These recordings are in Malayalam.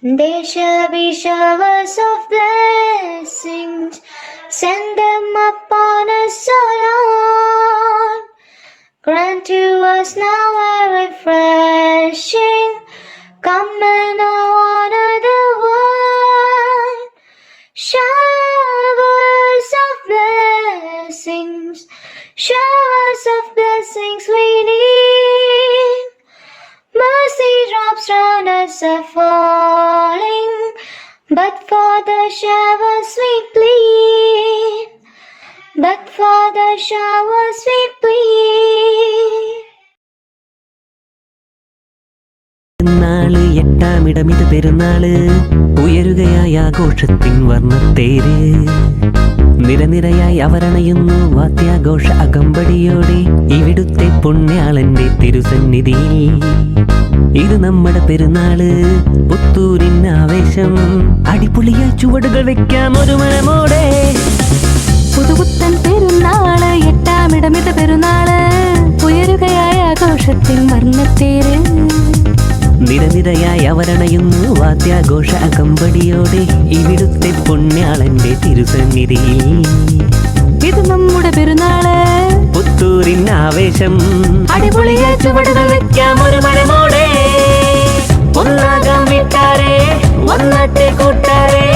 There shall be showers of blessings, send them upon us, O Lord. Grant to us now a refreshing, come and honor the word. Showers of blessings, showers of blessings we need. Mercy drops round us are falling, but for the showers we plead, but for the showers we plead. നാള് എട്ടാമിടമിത് പെരുന്നാള് ഉയരുകയായ ആഘോഷത്തിൻ വർണ്ണത്തേര് നിരനിരയായി അവരണയുന്നു വാദ്യാഘോഷ അകമ്പടിയോടെ ഇവിടുത്തെ പുണ്യാളന്റെ തിരുസന്നിധിയിൽ. ഇത് നമ്മുടെ പെരുന്നാള്, പുത്തൂരിൻ ആവേശം, അടിപൊളിയായി ചുവടുകൾ വെക്കാം ഒരു മനമോടെ. പുതുപുത്തൻ പെരുന്നാള്, എട്ടാമിടമിത് പെരുന്നാള്, ഉയരുകയായ ആഘോഷത്തിൻ വർണ്ണത്തേര് നിരനിരയായി അവരണയുന്നു വാദ്യാഘോഷ അകമ്പടിയോടെ ഇവിടുത്തെ പുണ്യാളന്റെ തിരുസന്നിധിയിൽ. ഇത് നമ്മുടെ പെരുന്നാള്, പുത്തൂരിൻ ആവേശം, അടിപൊളിയായി ചുവടുകൾ വെക്കാം ഒരു മനമോടെ. ഒന്നാകാം വീട്ടാരെ, ഒന്നാട്ടെ കൂട്ടാരെ,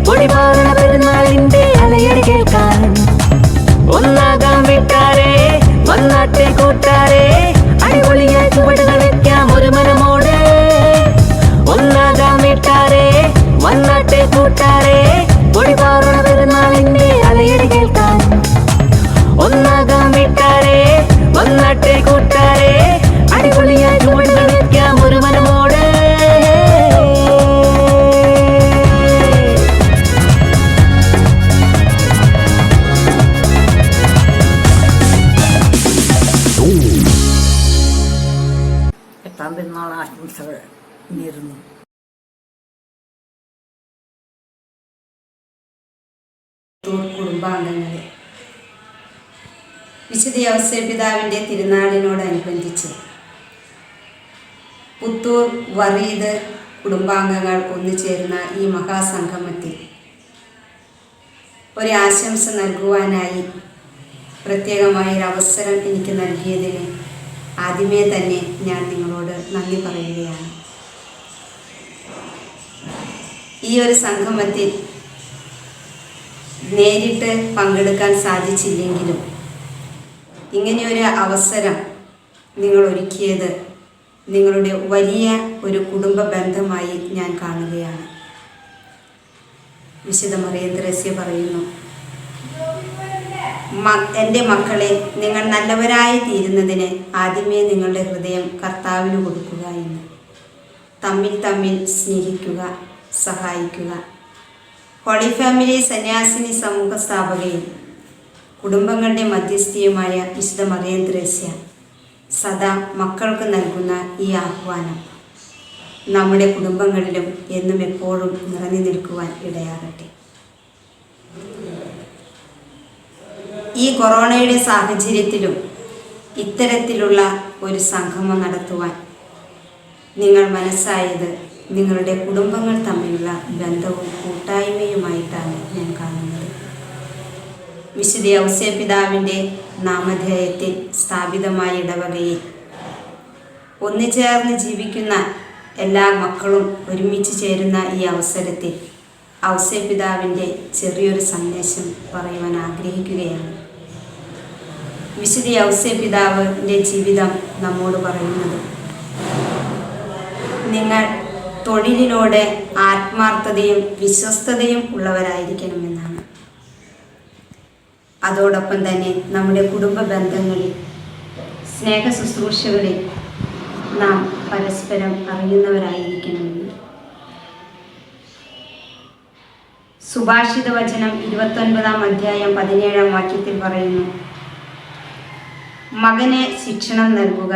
പൊടിപാറണ പെരുന്നാളിന്റെ അലയടി കേൾക്കാൻ. ഒന്നാകാം വീട്ടാരെ, ഒന്നാട്ടെ കൂട്ടാരെ, അടിപൊളിയായി ചുവടുകൾ വെക്കാം ഒരു മനമോടെ. ഒന്നാകാം വീട്ടാരെ, ഒന്നാട്ടെ കൂട്ടാരെ, പൊടിപാറണ പെരുന്നാളിന്റെ അലയടി കേൾക്കാൻ. ഒന്നാകാം വീട്ടാരെ, ഒന്നാട്ടെ കൂട്ടാരെ, അടിപൊളിയായി ചുവടുകൾ വെക്കാം ഒരു മനമോടെ. എട്ടാം പെരുന്നാൾ ആശംസകൾ നേരുന്നു. കുടുംബാംഗങ്ങളെ, വിശുദ്ധ ഔസേപ്പിതാവിൻ്റെ തിരുനാളിനോടനുബന്ധിച്ച് പുത്തൂർ വറീദ് കുടുംബാംഗങ്ങൾ ഒന്നുചേർന്ന ഈ മഹാസംഗമത്തിൽ ഒരു ആശംസ നൽകുവാനായി പ്രത്യേകമായൊരു അവസരം എനിക്ക് നൽകിയതിന് ആദ്യമേ തന്നെ ഞാൻ നിങ്ങളോട് നന്ദി പറയുകയാണ്. ഈ ഒരു സംഗമത്തിൽ നേരിട്ട് പങ്കെടുക്കാൻ സാധിച്ചില്ലെങ്കിലും ഇങ്ങനെയൊരു അവസരം നിങ്ങൾ ഒരുക്കിയത് നിങ്ങളുടെ വലിയ ഒരു കുടുംബ ബന്ധമായി ഞാൻ കാണുകയാണ്. വിശുദ്ധ മറിയം ത്രേസ്യ പറയുന്നു, എൻ്റെ മക്കളെ, നിങ്ങൾ നല്ലവരായി തീരുന്നതിന് ആദ്യമേ നിങ്ങളുടെ ഹൃദയം കർത്താവിന് കൊടുക്കുക എന്ന്. തമ്മിൽ തമ്മിൽ സ്നേഹിക്കുക, സഹായിക്കുക. ഹോളി ഫാമിലി സന്യാസിനി സമൂഹ സ്ഥാപകയും കുടുംബങ്ങളുടെ മധ്യസ്ഥയുമായ വിശുദ്ധ മറിയം ത്രേസ്യ സദാ മക്കൾക്ക് നൽകുന്ന ഈ ആഹ്വാനം നമ്മുടെ കുടുംബങ്ങളിലും എന്നും എപ്പോഴും നിറഞ്ഞു നിൽക്കുവാൻ ഇടയാകട്ടെ. ഈ കൊറോണയുടെ സാഹചര്യത്തിലും ഇത്തരത്തിലുള്ള ഒരു സംഗമം നടത്തുവാൻ നിങ്ങൾ മനസ്സായത് നിങ്ങളുടെ കുടുംബങ്ങൾ തമ്മിലുള്ള ബന്ധവും കൂട്ടായ്മയുമായിട്ടാണ് ഞാൻ കാണുന്നത്. വിശുദ്ധ ഔസേപ്പിതാവിൻ്റെ നാമധേയത്തിൽ സ്ഥാപിതമായ ഇടവകയിൽ ഒന്നുചേർന്ന് ജീവിക്കുന്ന എല്ലാ മക്കളും ഒരുമിച്ച് ചേരുന്ന ഈ അവസരത്തിൽ ഔസേപ്പിതാവിൻ്റെ ചെറിയൊരു സന്ദേശം പറയുവാൻ ആഗ്രഹിക്കുകയാണ്. വിശുദ്ധ ഔസേപ്പിതാവിൻ്റെ ജീവിതം നമ്മോട് പറയുന്നത്, നിങ്ങൾ തൊഴിലിനോട് ആത്മാർത്ഥതയും വിശ്വസ്തതയും ഉള്ളവരായിരിക്കണമെന്നാണ്. അതോടൊപ്പം തന്നെ നമ്മുടെ കുടുംബ ബന്ധങ്ങളിൽ, സ്നേഹ ശുശ്രൂഷകളിൽ നാം പരസ്പരം അറിയുന്നവരായിരിക്കണമെന്ന്. സുഭാഷിത വചനം 29-ാം അധ്യായം 17-ാം വാക്യത്തിൽ പറയുന്നു, മകന് ശിക്ഷണം നൽകുക,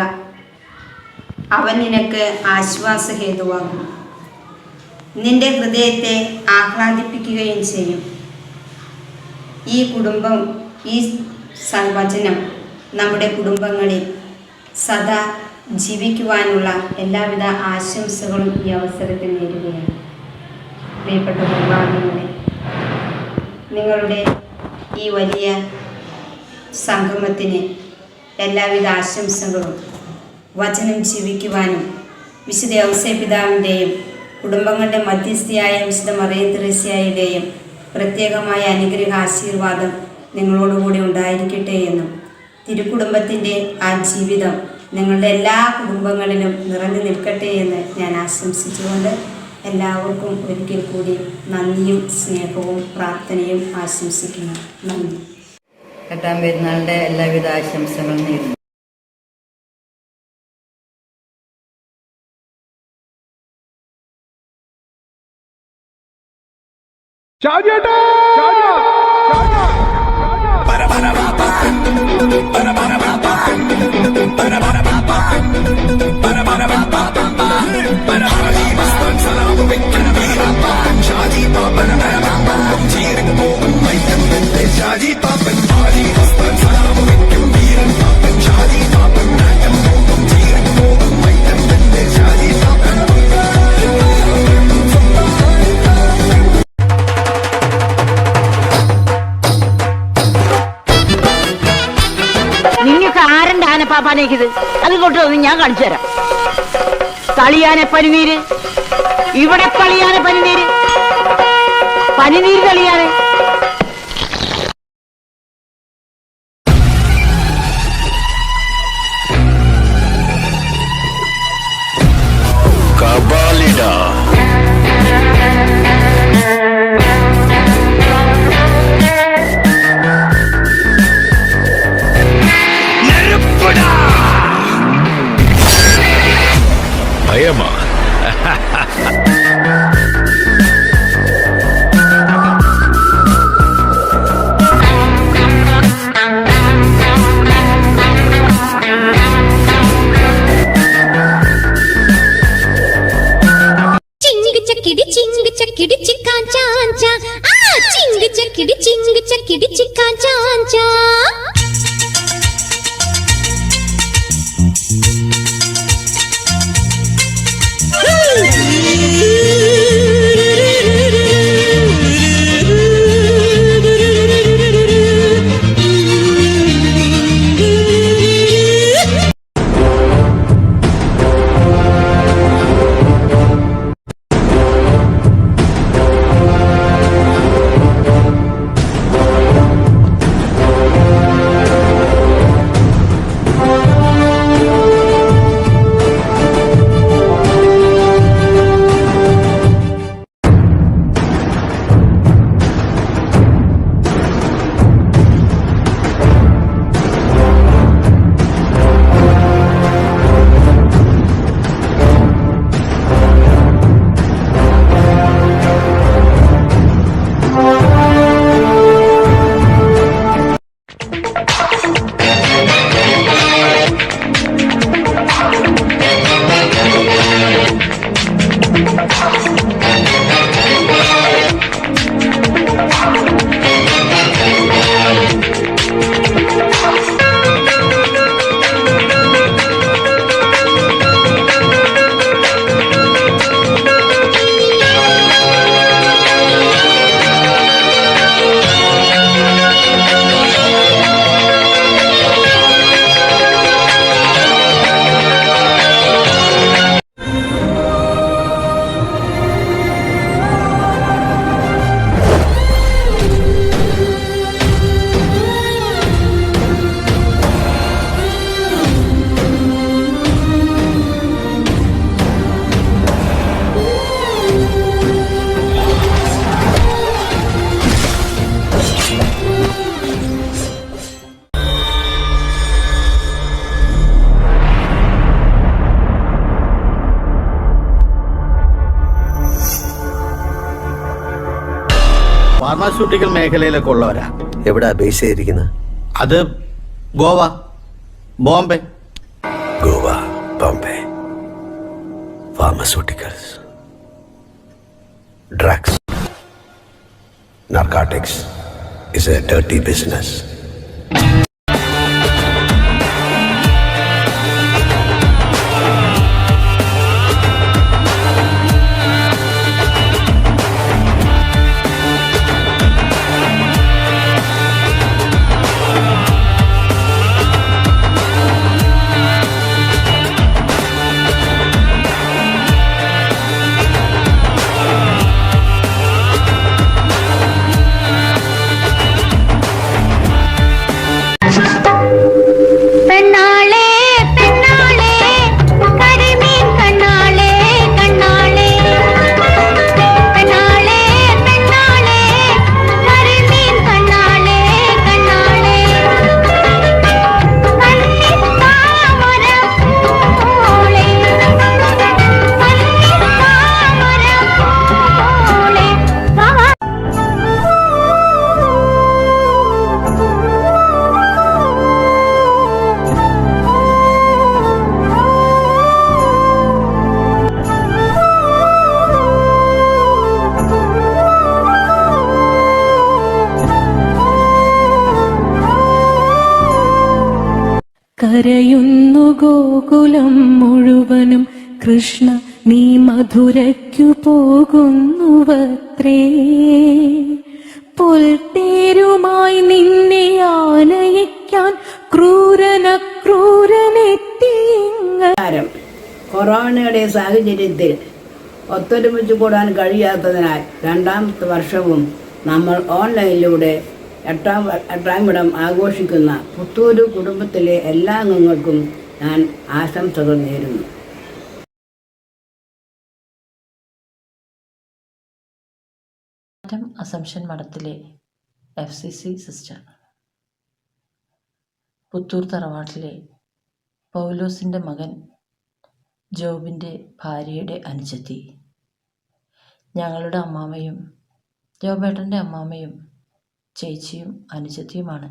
അവൻ നിനക്ക് ആശ്വാസഹേതുവാകും, നിന്റെ ഹൃദയത്തെ ആഹ്ലാദിപ്പിക്കുകയും ചെയ്യും. ഈ വചനം നമ്മുടെ കുടുംബങ്ങളിൽ സദാ ജീവിക്കുവാനുള്ള എല്ലാവിധ ആശംസകളും ഈ അവസരത്തിൽ നേരുകയാണ്. പ്രിയപ്പെട്ട കുടുംബാംഗങ്ങളെ, നിങ്ങളുടെ ഈ വലിയ സംഗമത്തിന് എല്ലാവിധ ആശംസകളും. വചനം ജീവിക്കുവാനും വിശുദ്ധ ഔസേപിതാവിൻ്റെയും കുടുംബങ്ങളുടെ മധ്യസ്ഥയായ വിശുദ്ധ മറിയം ത്രേസ്യായുടെയും പ്രത്യേകമായ അനുഗ്രഹ ആശീർവാദം നിങ്ങളോടുകൂടി ഉണ്ടായിരിക്കട്ടെ എന്നും തിരുക്കുടുംബത്തിൻ്റെ ആ ജീവിതം നിങ്ങളുടെ എല്ലാ കുടുംബങ്ങളിലും നിറഞ്ഞു നിൽക്കട്ടെ എന്ന് ഞാൻ ആശംസിച്ചുകൊണ്ട് എല്ലാവർക്കും ഒരിക്കൽ കൂടി നന്ദിയും സ്നേഹവും പ്രാർത്ഥനയും ആശംസിക്കുന്നു. നന്ദി. എട്ടാം പെരുന്നാളിൻ്റെ എല്ലാവിധ ആശംസകളും നേരുന്നു. നിങ്ങൾക്ക് ആരന്റെ ആനപ്പാപ്പാനേക്കിത് അത് കൊണ്ടുവന്ന് ഞാൻ കാണിച്ചു തരാം. കളിയാനെ പനിനീര്, ഇവിടെ കളിയാനെ പനിനീര്, പനിനീര് കളിയാനെ. ഭയമാ ചക്കിടി ചിക്കാ ചാഞ്ചാ, ആ ചിങ്ക് ചക്കിടി ചിക്കാ ചാഞ്ചാ. ഫാർമാസ്യൂട്ടിക്കൽ മേഖലയിലൊക്കെ ഉള്ളവരാ. എവിടാ ബേസ് ചെയ്തിരിക്കുന്നത്? അത് Goa, Bombay. Goa, Bombay. Pharmaceuticals, drugs, narcotics is a dirty business. കരയുന്നു ഗോകുലം മുഴുവനും കൃഷ്ണ നീ മധുരയ്ക്കു പോകുന്നുവത്രേ. പൊൽത്തേരുമായി നിന്നെ ആനയിക്കാൻ ക്രൂരനെത്തിയിങ്ങ. കൊറോണയുടെ സാഹചര്യത്തിൽ ഒത്തൊരുമിച്ച് കൂടാൻ കഴിയാത്തതിനാൽ രണ്ടാമത്തെ വർഷവും നമ്മൾ ഓൺലൈനിലൂടെ എട്ടാം ഇടം ആഘോഷിക്കുന്ന പുത്തൂര് കുടുംബത്തിലെ എല്ലാ അംഗങ്ങൾക്കും ഞാൻ ആശംസകൾ നേരുന്നു. അസംഷൻ മഠത്തിലെ FCC സിസ്റ്റർ, പുത്തൂർ തറവാട്ടിലെ പൗലോസിൻ്റെ മകൻ ജോബിൻ്റെ ഭാര്യയുടെ അനുജത്തി, ഞങ്ങളുടെ അമ്മാമ്മയും ജോബേട്ടൻ്റെ അമ്മാമ്മയും ചേച്ചിയും അനുജത്തിയുമാണ്.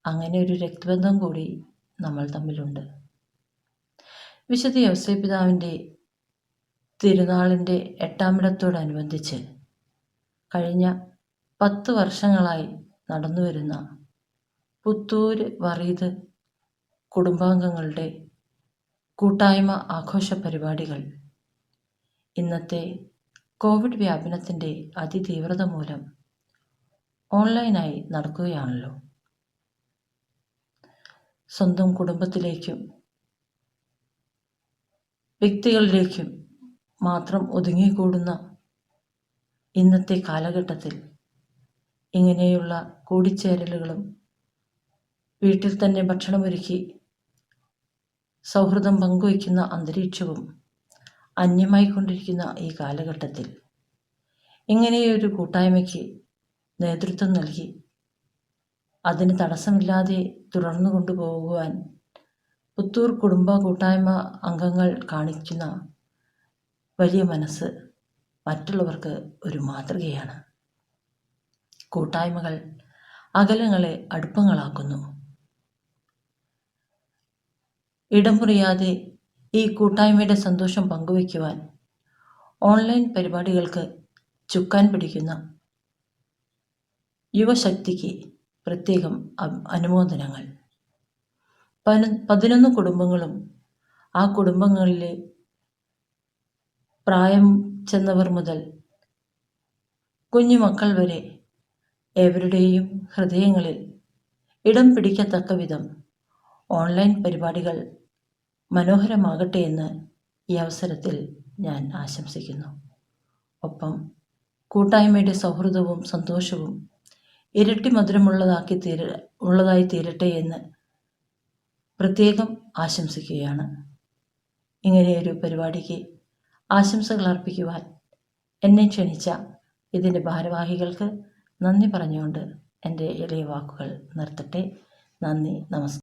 അങ്ങനെ ഒരു രക്തബന്ധം കൂടി നമ്മൾ തമ്മിലുണ്ട്. വിശുദ്ധ ഔസേപ്പിതാവിൻ്റെ തിരുനാളിൻ്റെ എട്ടാമിടത്തോടനുബന്ധിച്ച് കഴിഞ്ഞ 10 വർഷങ്ങളായി നടന്നുവരുന്ന പുത്തൂര് വറീദ് കുടുംബാംഗങ്ങളുടെ കൂട്ടായ്മ ആഘോഷ പരിപാടികൾ ഇന്നത്തെ കോവിഡ് വ്യാപനത്തിൻ്റെ അതിതീവ്രത മൂലം ഓൺലൈനായി നടക്കുകയാണല്ലോ. സ്വന്തം കുടുംബത്തിലേക്കും വ്യക്തികളിലേക്കും മാത്രം ഒതുങ്ങിക്കൂടുന്ന ഇന്നത്തെ കാലഘട്ടത്തിൽ ഇങ്ങനെയുള്ള കൂടിച്ചേരലുകളും വീട്ടിൽ തന്നെ ഭക്ഷണമൊരുക്കി സൗഹൃദം പങ്കുവയ്ക്കുന്ന അന്തരീക്ഷവും അന്യമായിക്കൊണ്ടിരിക്കുന്ന ഈ കാലഘട്ടത്തിൽ ഇങ്ങനെയൊരു കൂട്ടായ്മയ്ക്ക് നേതൃത്വം നൽകി അതിന് തടസ്സമില്ലാതെ തുടർന്നു കൊണ്ടുപോകുവാൻ പുത്തൂർ കുടുംബ കൂട്ടായ്മ അംഗങ്ങൾ കാണിക്കുന്ന വലിയ മനസ്സ് മറ്റുള്ളവർക്ക് ഒരു മാതൃകയാണ്. കൂട്ടായ്മകൾ അകലങ്ങളെ അടുപ്പങ്ങളാക്കുന്നു. ഇടം മുറിയാതെ ഈ കൂട്ടായ്മയുടെ സന്തോഷം പങ്കുവയ്ക്കുവാൻ ഓൺലൈൻ പരിപാടികൾക്ക് ചുക്കാൻ പിടിക്കുന്ന യുവശക്തിക്ക് പ്രത്യേകം അനുമോദനങ്ങൾ. 11 കുടുംബങ്ങളും ആ കുടുംബങ്ങളിലെ പ്രായം ചെന്നവർ മുതൽ കുഞ്ഞുമക്കൾ വരെ ഏവരുടെയും ഹൃദയങ്ങളിൽ ഇടം പിടിക്കത്തക്ക വിധം ഓൺലൈൻ പരിപാടികൾ മനോഹരമാകട്ടെ എന്ന് ഈ അവസരത്തിൽ ഞാൻ ആശംസിക്കുന്നു. ഒപ്പം കൂട്ടായ്മയുടെ സൗഹൃദവും സന്തോഷവും ഇരട്ടി മധുരമുള്ളതായി തീരട്ടെ എന്ന് പ്രത്യേകം ആശംസിക്കുകയാണ്. ഇങ്ങനെയൊരു പരിപാടിക്ക് ആശംസകൾ അർപ്പിക്കുവാൻ എന്നെ ക്ഷണിച്ച ഇതിൻ്റെ ഭാരവാഹികൾക്ക് നന്ദി പറഞ്ഞുകൊണ്ട് എൻ്റെ എളിയ വാക്കുകൾ നിർത്തട്ടെ. നന്ദി, നമസ്കാരം.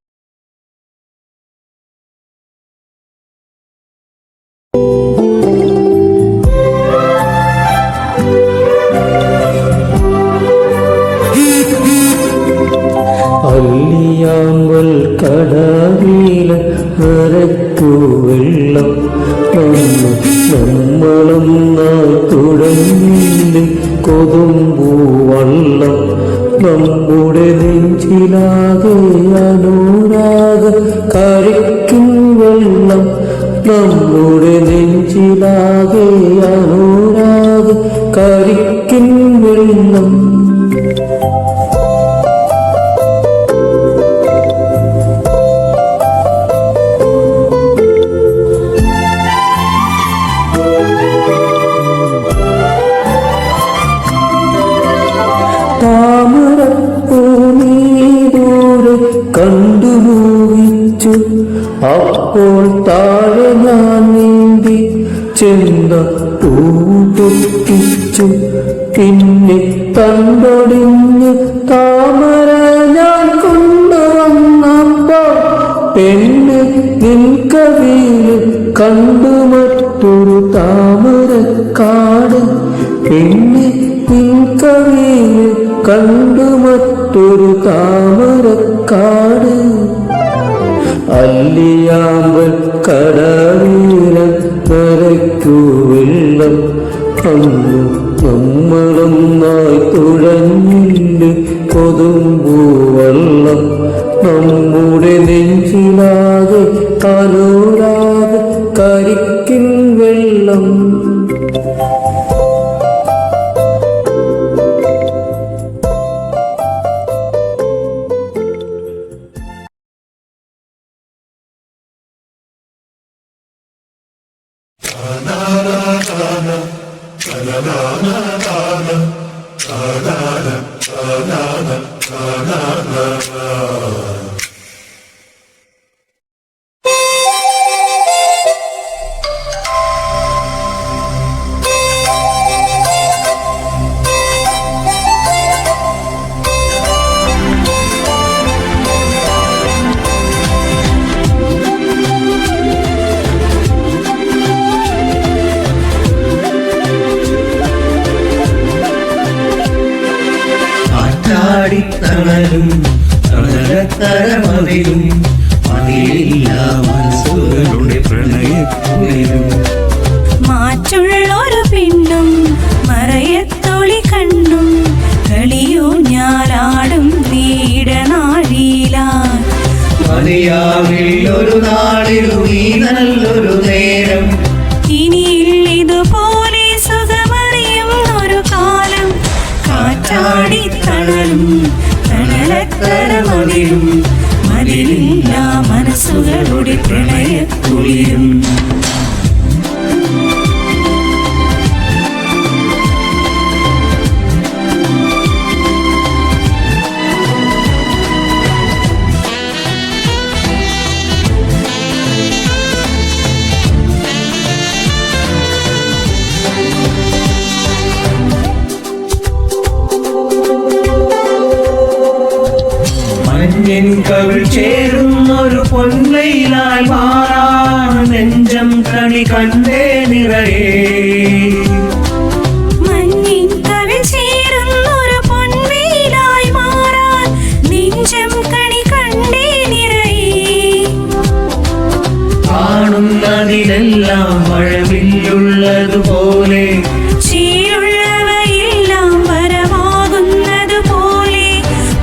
അല്ലിയാമ്പൽ കടവില നിറയ്ക്കു വെള്ളം നമ്മളും തുടങ്ങില്ല കൊതുമ്പൂ വള്ളം നമ്മുടെ നെഞ്ചിലാകെ അനുരാഗ കരിക്കും വെള്ളം നമ്മുടെ നെഞ്ചിലാകെ അനുരാഗ കരിക്കും വെള്ളം കണ്ടുമൂഹിച്ചു അപ്പോൾ താഴെ ഞാൻ നീന്തി ചെന്ന പൂപ്പൊട്ടിച്ചു പിന്നെ തണ്ടൊടിഞ്ഞ് താമര ഞാൻ കൊണ്ടുവന്നപ്പോ പെണ്ണ് നിൻ കവിയിൽ കണ്ടു മറ്റൊരു താമരക്കാട് പെണ്ണ് നിൻ കവിയിൽ കണ്ടു മറ്റൊരു താമരക്കാട് അല്ലിയാമ്പൽ കടവീര നരയ്ക്കു വെള്ളം അന്ന് നമ്മളൊന്നായി തുഴഞ്ഞില്ല കൊതുമ്പൂ വള്ളം നമ്മുടെ നെഞ്ചിലാകെ അനുരാഗ കരിക്കിൻ വെള്ളം. തണലും തണലത്തരമതിലും മതിയില്ല മനസ്സുകളുടെ പ്രണയക്കുളിരും. മാറ്റുള്ളൊരു പെണ്ണും മറയത്തൊളി കണ്ണും കളിയോ ഞാലാടും നീടനാഴിയിലാ. മതിയാവിൽ ഒരു നാളിലും ഈ നല്ലൊരു നേരം. ഇനിയില്ലിതുപോലെ സുഖമറിയും ഒരു കാലം. കാറ്റാടി തണലും തണലത്തരമതിലും മതിലില്ല മനസ്സുകളുടെ പ്രണയക്കുളിരും. മഞ്ഞിൻ കവിൾ ചേരുന്നൊരു പൊൻവെയിലായി മാറാൻ നെഞ്ചം കണി കണ്ടേ നിറയേ. മഞ്ഞിൻ കവിൾ ചേരുന്നൊരു പൊൻവെയിലായി മാറാൻ നെഞ്ചം കണി കണ്ടേ നിറയേ. കാണുന്നതിലെല്ലാം മഴവില്ലുള്ളതുപോലെ ചീരുള്ളവയെല്ലാം വരവാകുന്നതുപോലെ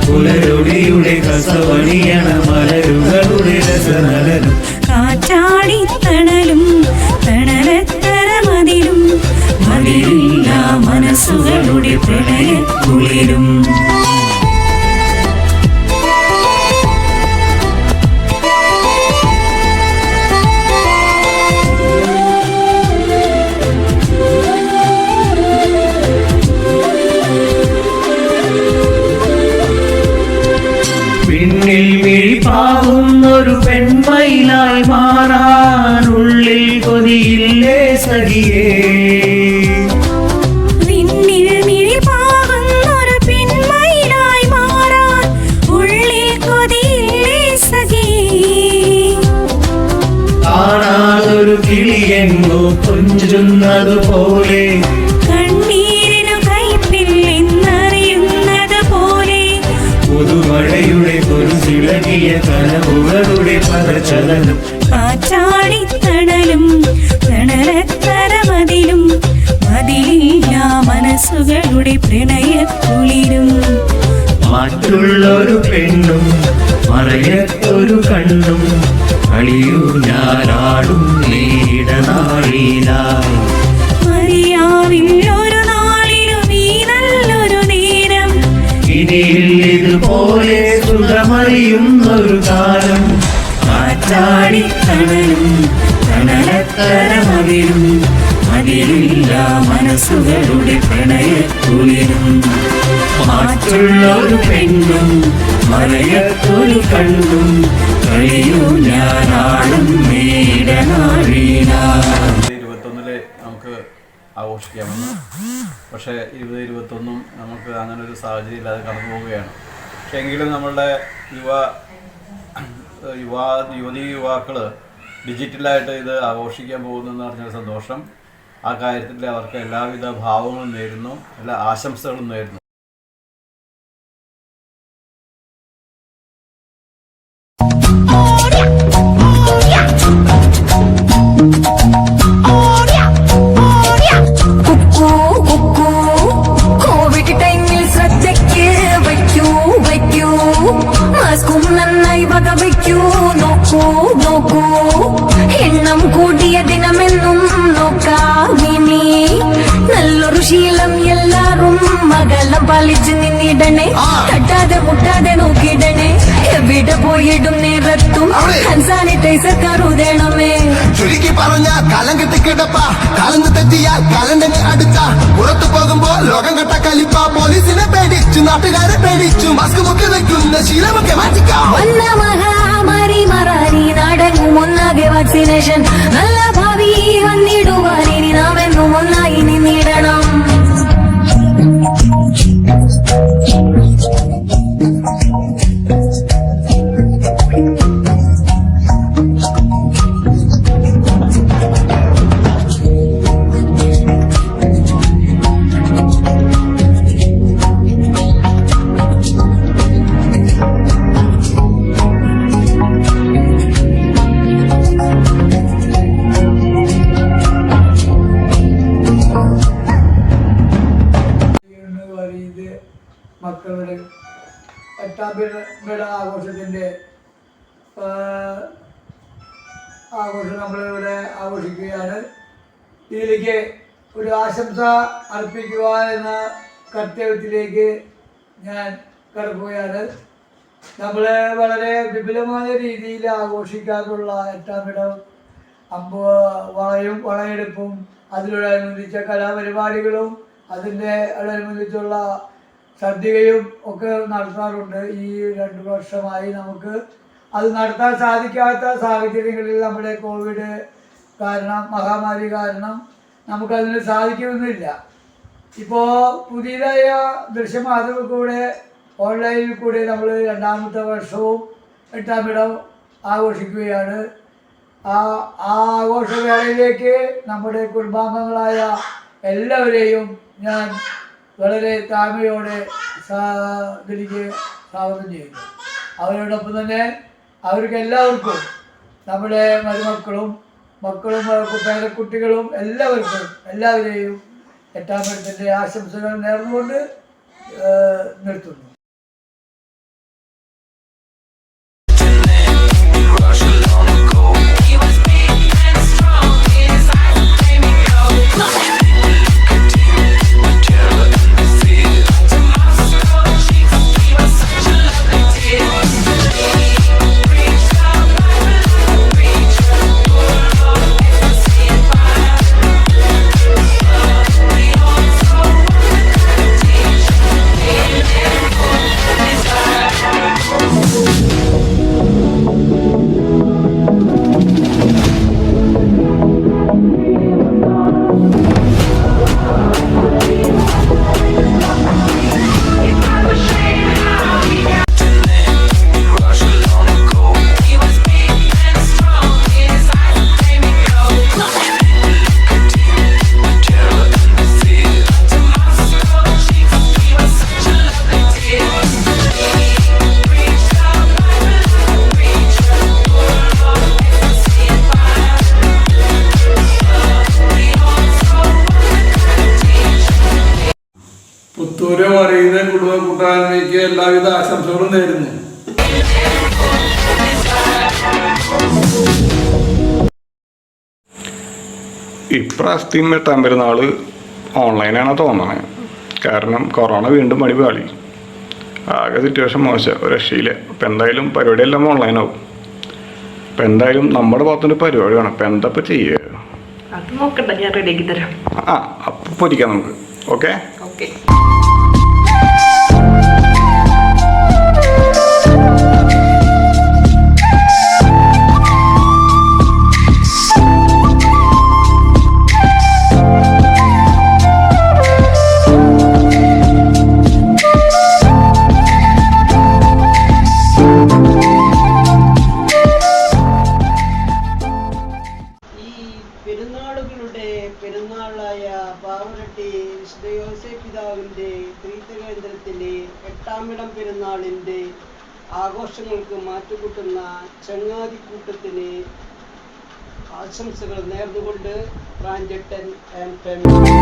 പുലരൊടിയുടെ കസവണിയണ മലരുകളുടെ രസനലനും. കാറ്റാടി തണലും തണലത്തരമതിലും മതിലില്ല മനസ്സുകളുടെ പ്രണയക്കുളിരും. പിന്നിൽ മിഴിപ്പാകുന്നൊരു പെൺമയിലായി മാറാനുള്ളിൽ കൊതിയില്ലേ സഖിയേ. നിന്നിൽ മിഴിപ്പാകുന്നൊരു പെൺമയിലായി മാറാൻ ഉള്ളിൽ കൊതിയില്ലേ സഖിയേ. കാണാതൊരു കിളിയെങ്ങോ കൊഞ്ചുന്നതുപോലെ കണ്ണീരിനു കൈപ്പില്ലെന്നറിയുന്നതുപോലെ പുതുമഴയുടെ കുരിശിളകിയ കനവുകളുടെ പദചലനം. കാറ്റാടി തണലും തണലത്തരമതിലും മതിലില്ല മനസ്സുകളുടെ പ്രണയക്കുളിരും. മറ്റുള്ളൊരു പെണ്ണും മറയത്തൊരു കണ്ണും കളിയൂ ഞാനാടും നീടനാഴിയിലായി. മറിയാവിൽ ഒരു നാളിലും ഈ നല്ലൊരു നേരം. ഇനിയില്ലിതുപോലെ സുഖമറിയുന്നൊരു കാലം. കാറ്റാടി തണലും തണലത്തരമതിലും മതിലില്ല മനസ്സുകളുടെ പ്രണയക്കുളിരും. മറ്റുള്ളൊരു പെണ്ണും മറയത്തൊരു കണ്ണും കളിയൂ ഞാനാടും നീടനാഴിയിലായി. 2021 നമുക്ക് ആഘോഷിക്കാമെന്ന്. പക്ഷേ 2021 നമുക്ക് അങ്ങനെ ഒരു സാഹചര്യം ഇല്ലാതെ കടന്നു പോവുകയാണ്. പക്ഷേ എങ്കിലും നമ്മളുടെ യുവാക്കൾ ഡിജിറ്റലായിട്ട് ഇത് ആഘോഷിക്കാൻ പോകുന്നതെന്ന് പറഞ്ഞ സന്തോഷം. ആ കാര്യത്തിൽ അവർക്ക് എല്ലാവിധ ഭാവങ്ങളും നേരുന്നു, എല്ലാ ആശംസകളും നേരുന്നു. കോവിഡ് ടൈമിൽ ശ്രദ്ധയ്ക്ക് വയ്ക്കൂ മാസ്കും നന്നായി ശീലം എല്ലാരും മകലം പാലിച്ച് നിന്നിടണേ തട്ടാതെ മുട്ടാതെ നോക്കിയിടണേ എവിടെ പോയിടും നേരത്തും സാനിറ്റൈസർ കരുതണമേ ചുരുക്കി പറഞ്ഞ കാലം കെട്ടി കിടപ്പ കാലം തെറ്റിയാൽ കാലന്റെ അടുത്ത പുറത്തു പോകുമ്പോ ലോകം കെട്ട കലിപ്പ പോലീസിനെ പേടിച്ചു നാട്ടുകാരെ പേടിച്ചു മാസ്ക് മുക്കി വെക്കുന്ന ശീലമൊക്കെ മാറ്റിക്കാം വന്ന മഹാമാരി മാറാനി നാടെങ്ങും ഒന്നാകെ വാക്സിനേഷൻ നല്ല ഭാവി വന്നിടുവാൻ ഇനി നാം എന്നും ഒന്നായി നിന്നിടണം മക്കളുടെ 8ാം പിറന്നാൾ ആഘോഷത്തിൻ്റെ ആഘോഷം നമ്മളിവിടെ ആഘോഷിക്കുകയാണ്. ഇതിലേക്ക് ഒരു ആശംസ അർപ്പിക്കുക എന്ന കർത്തവ്യത്തിലേക്ക് ഞാൻ കടക്കുകയാണ്. നമ്മൾ വളരെ വിപുലമായ രീതിയിൽ ആഘോഷിക്കാറുള്ള 8ാം പിറന്നാൾ വളയെടുപ്പും അതിനോടനുബന്ധിച്ച കലാപരിപാടികളും അതിനോടനുബന്ധിച്ചുള്ള സദ്യയും ഒക്കെ നടത്താറുണ്ട്. ഈ 2 വർഷമായി നമുക്ക് അത് നടത്താൻ സാധിക്കാത്ത സാഹചര്യങ്ങളിൽ നമ്മുടെ കോവിഡ് കാരണം മഹാമാരി കാരണം നമുക്കതിന് സാധിക്കുന്നില്ല. ഇപ്പോൾ പുതിയതായ ദൃശ്യമാധ്യമത്തിൽ കൂടെ ഓൺലൈനിൽ കൂടെ നമ്മൾ 2ാമത്തെ വർഷവും 8ാം പിറന്നാൾ ആഘോഷിക്കുകയാണ്. ആ ആഘോഷവേളയിലേക്ക് നമ്മുടെ കുടുംബാംഗങ്ങളായ എല്ലാവരെയും ഞാൻ വളരെ താഴ്മയോടെ ഇതിലേക്ക് സ്വാഗതം ചെയ്യുന്നു. അവരോടൊപ്പം തന്നെ അവർക്ക് എല്ലാവർക്കും നമ്മുടെ മരുമക്കളും പേരക്കുട്ടികളും എല്ലാവരെയും 8ാം പിറന്നാളിൻ്റെ ആശംസകൾ നേർന്നുകൊണ്ട് നിർത്തുന്നു. പുത്തൂര് അറിയുന്ന കുടുംബ കൂട്ടായ്മയ്ക്ക് എല്ലാവിധ ആശംസകളും നേരുന്നു. ഇപ്രാവശ്യത്തെ 8ാം പിറന്നാൾ ഓൺലൈനാണ് തോന്നണേ. കാരണം കൊറോണ വീണ്ടും അടിപാളി. ആകെ സിറ്റുവേഷൻ മോശം, ഒരു രക്ഷയില്ല. അപ്പം എന്തായാലും പരിപാടിയെല്ലാം ഓൺലൈനാവും. അപ്പം എന്തായാലും നമ്മുടെ ഭാഗത്തുനിന്ന് പരിപാടി വേണം. അപ്പം എന്താ ഇപ്പം ചെയ്യുക? അത് നോക്കണ്ട, ഞാൻ റെഡിയാക്കി തരാം. അപ്പം പൊരിക്കാം നമുക്ക്. ഓക്കെ. പെരുന്നാളായ പാവറട്ടി വിശുദ്ധ യോസേപ്പ് പിതാവിൻ്റെ തീർത്ഥകേന്ദ്രത്തിലെ 8ാം പെരുന്നാളിൻ്റെ ആഘോഷങ്ങൾക്ക് മാറ്റുകൂട്ടുന്ന ചങ്ങാതിക്കൂട്ടത്തിന് ആശംസകൾ നേർന്നുകൊണ്ട് പ്രാഞ്ചട്ടൻ ആൻഡ് ഫാമിലി.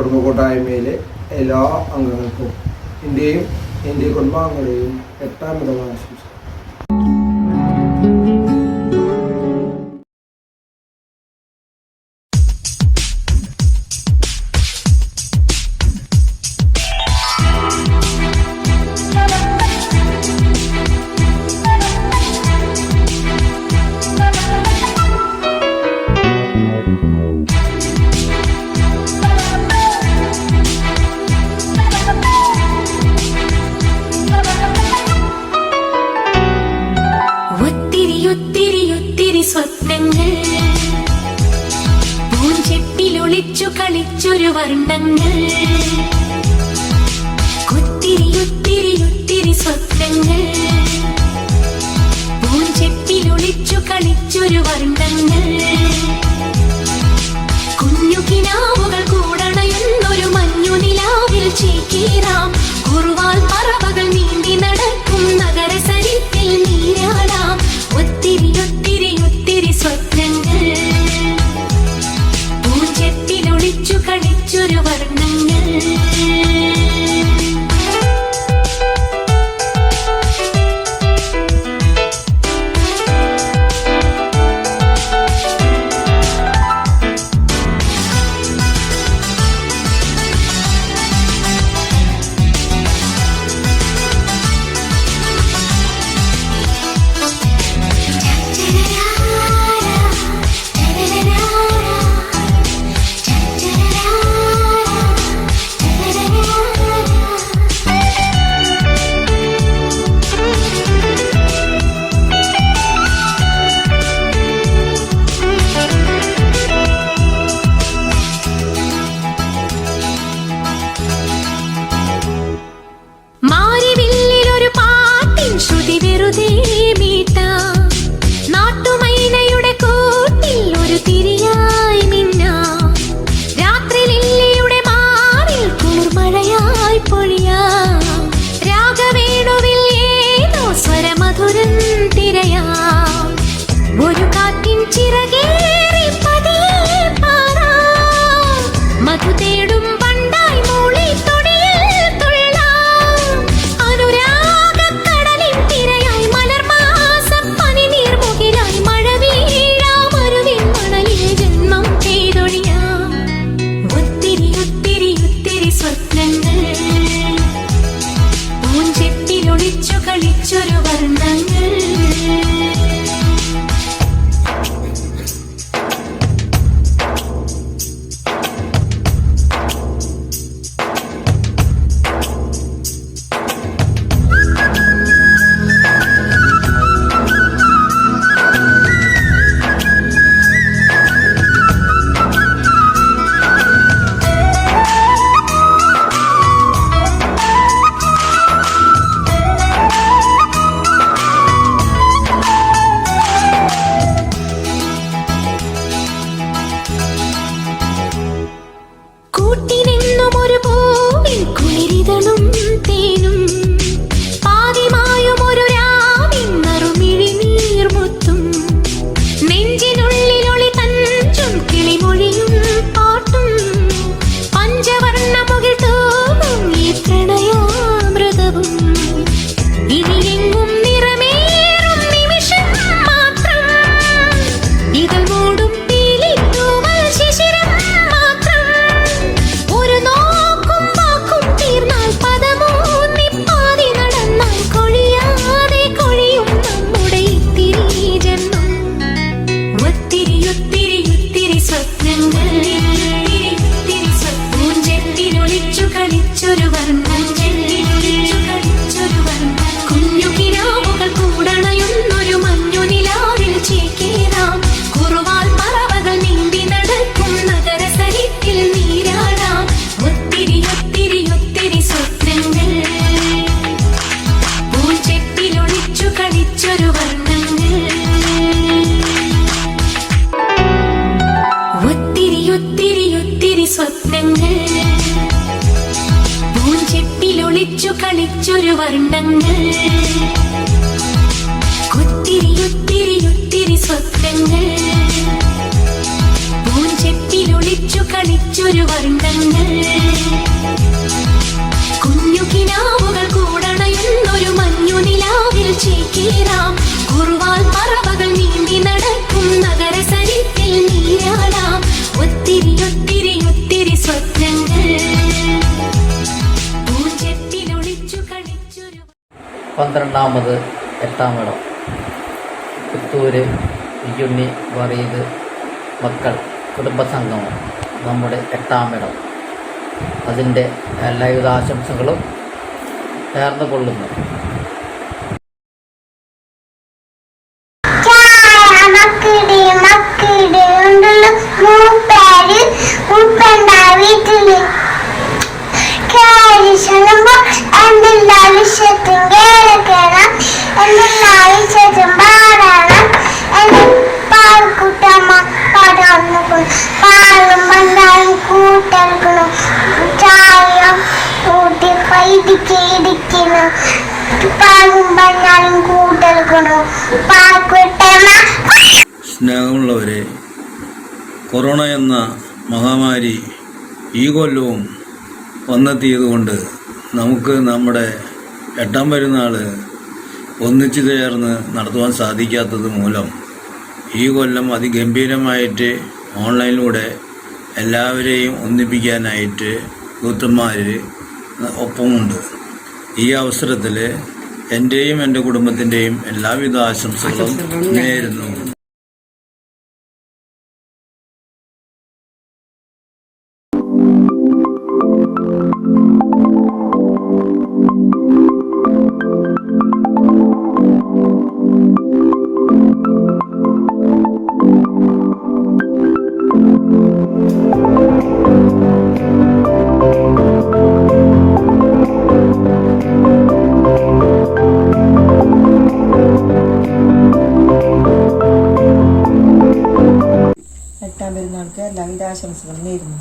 കുടുംബ കൂട്ടായ്മയിലെ എല്ലാ അംഗങ്ങൾക്കും എൻ്റെയും എൻ്റെ കുടുംബാംഗങ്ങളുടെയും 8ാം പിറന്നാൾ സ്വപ്നങ്ങൾ പൂഞ്ചെപ്പിലൊളിച്ചു കളിച്ചൊരു വർണ്ണങ്ങൾ ഒത്തിരി സ്വപ്നങ്ങൾ പൂഞ്ചെപ്പിലൊളിച്ചു കളിച്ചൊരു വർണ്ണങ്ങൾ കുഞ്ഞു കിനാവുകൾ കൂടണയുന്നൊരു മഞ്ഞു നിലാവിൽ ചേക്കേറാം കുറുവാൽ പറവകൾ നീന്തി നടക്കും നഗരസരിത്തിൽ നീരാടാം ഒത്തിരി സ്വപ്നങ്ങൾ പൂഞ്ചെപ്പിലൊളിച്ചു കളിച്ചൊരു വർണ്ണങ്ങൾ ഒരു കാറ്റിൻ ചിറകേറി പതിയെ പാറാം മധു തേടും വണ്ടായി മൂളി തൊടിയിൽ തുള്ളാം അനുരാഗക്കടലിൻ തിരയായി മലർമാസം പനിനീർ മുകിലായി മഴ വീഴാം അരുവിൻ മണലിൽ ജന്മം പെയ്തൊഴിയാം ഒത്തിരി സ്വപ്നങ്ങൾ പൂഞ്ചെപ്പിലൊളിച്ചു കളിച്ചൊരു വർണ്ണങ്ങൾ കളിച്ചൊരു വർണ്ണങ്ങൾ ഒത്തിരി സ്വപ്നങ്ങൾ പൂഞ്ചെപ്പിലൊളിച്ചു കളിച്ചൊരു വർണ്ണങ്ങൾ കുഞ്ഞു കിനാവുകൾ കൂടണയുന്നൊരു മഞ്ഞു നിലാവിൽ ചേക്കേറാം കുറുവാൽ പറവകൾ നീന്തി നടക്കും നഗര സരിത്തിൽ നീരാടാം ഒത്തിരി ഒത്തിരി ഒത്തിരി സ്വപ്നങ്ങൾ പൂഞ്ചെട്ടിലൊളിച്ചു കളിച്ചൊരു 12ാമത് എട്ടാം മേളം പുത്തൂര് വിജുണ്ണി വറീദ് മക്കൾ കുടുംബസംഗമം നമ്മുടെ എട്ടാം മേളം അതിൻ്റെ എല്ലാവിധ ആശംസകളും നേർന്നു കൊള്ളുന്നു. സ്നേഹമുള്ളവരെ, കൊറോണ എന്ന മഹാമാരി ഈ കൊല്ലവും വന്നെത്തിയതുകൊണ്ട് നമുക്ക് നമ്മുടെ എട്ടാം പെരുന്നാൾ ഒന്നിച്ചു ചേർന്ന് നടത്തുവാൻ സാധിക്കാത്തത് മൂലം ഈ കൊല്ലം അതിഗംഭീരമായിട്ട് ഓൺലൈനിലൂടെ എല്ലാവരെയും ഒന്നിപ്പിക്കാനായിട്ട് കൂത്തന്മാർ ഒപ്പമുണ്ട്. ഈ അവസരത്തിൽ എൻ്റെയും എൻ്റെ കുടുംബത്തിൻ്റെയും എല്ലാവിധ ആശംസകളും നേരുന്നു. എട്ടാം പെരുന്നാൾക്ക് എല്ലാവിധ ആശംസകളും നേരുന്നു.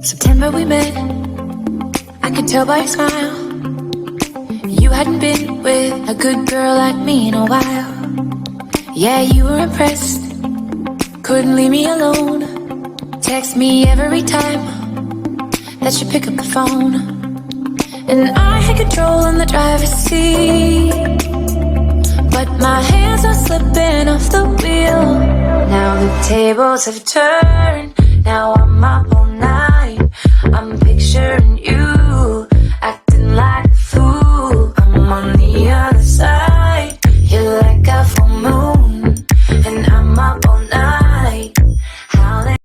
September we met, I could tell by your smile you hadn't been with a good girl like me in a while. Yeah, you were impressed, couldn't leave me alone. Text me every time that you pick up the phone. And I had control on the driver's seat, but my hands are slipping off the wheel. Now the tables have turned, now I'm up all night. I'm picturing you acting like a fool. I'm on the other side, you're like a full moon, and I'm up all night. How they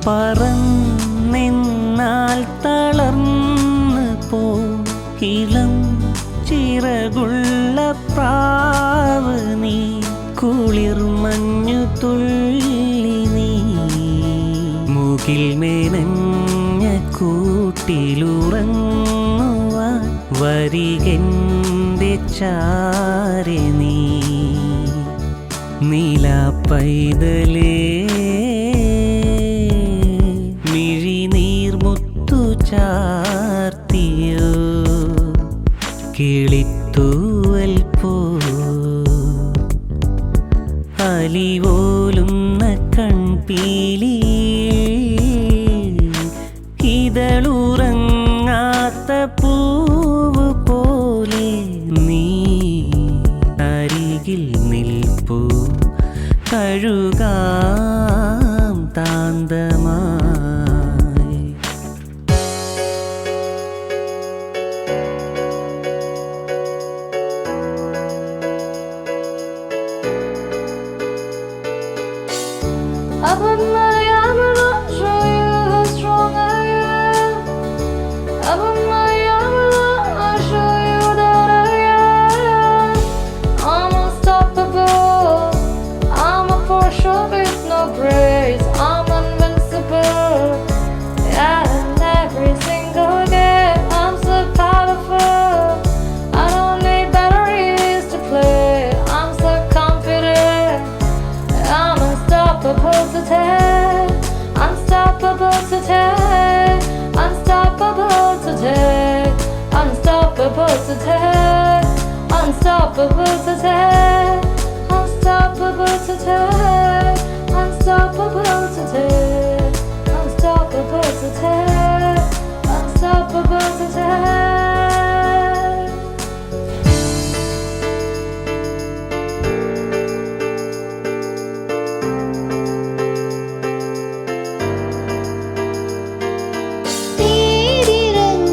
പറന്നെന്നാൽ തളർന്ന് പോ ഇളം ചിറകുള്ള പ്രാവ് നീ കുളിർ മഞ്ഞു തുള്ളി നീ മുകിൽ മേനഞ്ഞ കൂട്ടിലുറങ്ങുവാൻ വരികെന്റെ ചാരെ നീ നീലാപ്പൈതലേ മിഴിനീർമുത്തു ചാർത്തിയോ കിളിത്തൂവൽ പോ അലിവോലുന്ന കൺപീലി ഇതളുറങ്ങാത്ത പൂവ് പോലെ നീ അരികിൽ നിൽപ്പൂ കഴുകാം താന്തമായി I put my arm around, show you how strong I am. I put my arm around, I'll show you that I am. I'm unstoppable. I'm a Porsche with no brakes. I'm invincible. Yeah, in every single game, I'm so powerful. I don't need batteries to play. I'm so confident. I'm unstoppable today. Unstoppable today. Unstoppable today. Unstoppable today. Unstoppable today. Unstoppable today. Unstoppable today. Unstoppable today. Unstoppable today.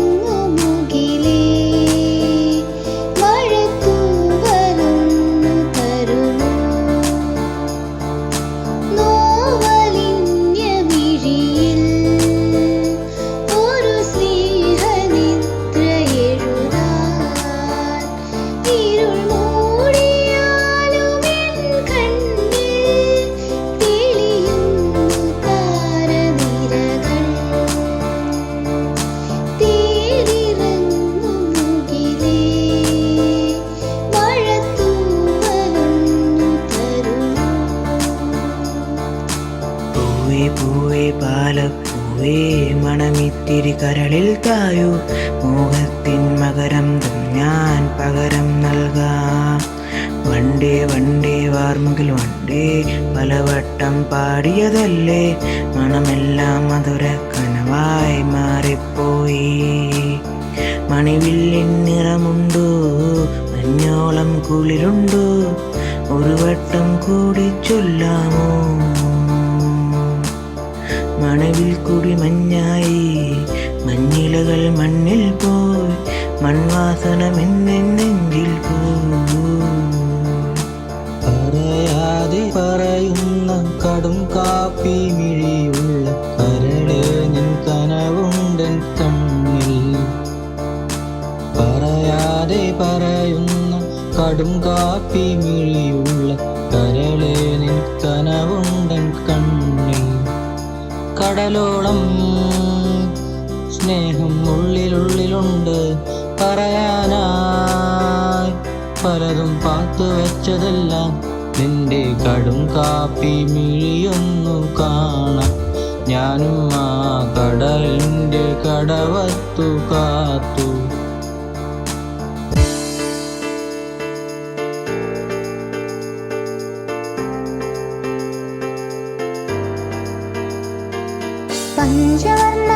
തേരിറങ്ങുമുകിലേ മഴത്തൂവലൊന്നു തരുമോ നോവലിഞ്ഞ മിഴിയിൽ ഒരു സ്നേഹനിദ്ര എഴുതാൻ ഇരുൾ മൂടിയാലും എൻ കണ്ണിൽ തെളിയുന്നു താരനിരകൾ തേരിറങ്ങുമുകിലേ മഴത്തൂവലൊന്നു തരുമോ പൂവേ പൂവേ പാലപ്പൂവേ മണമിത്തിരി കരളിൽ തായൂ മോഹത്തിൻ മകരന്തം ഞാൻ പകരം നൽകാം വണ്ടേ വണ്ടേ വാർമുകിൽ വണ്ടേ പലവട്ടം പാടിയതല്ലേ മണമെല്ലാം മധുര കനവായി മാറിപ്പോയി മണിവില്ലിൻ നിറമുണ്ടോ മഞ്ഞോളം കുളിരുണ്ടോ ഒരു വട്ടം കൂടി ചൊല്ലാമോ മണവിൽ കുടി മഞ്ഞായി മഞ്ഞിലകൾ മണ്ണിൽ പോയി മൺവാസനമെന്നെ നെഞ്ചിൽ പോയി പറയാതെ പറയുന്ന കടും കാപ്പി മിഴിയുള്ള കരളെ നിൻ കനവുണ്ടൻ കണ്ണിൽ പറയാതെ പറയുന്ന കടും കാപ്പി മിഴിയുള്ള കരളെ നിൻ കനവുണ്ടൻ കണ്ണിൽ കടലോളം സ്നേഹം ഉള്ളിലുള്ളിലുണ്ട് പറയാനായി പലതും പാത്തു വെച്ചതെല്ലാം നിന്റെ കടും കാപ്പി മിഴിയൊന്നു കാണാം ഞാനും ആ കടലിൻ്റെ കടവത്തു കാത്തു പഞ്ചവർണ്ണ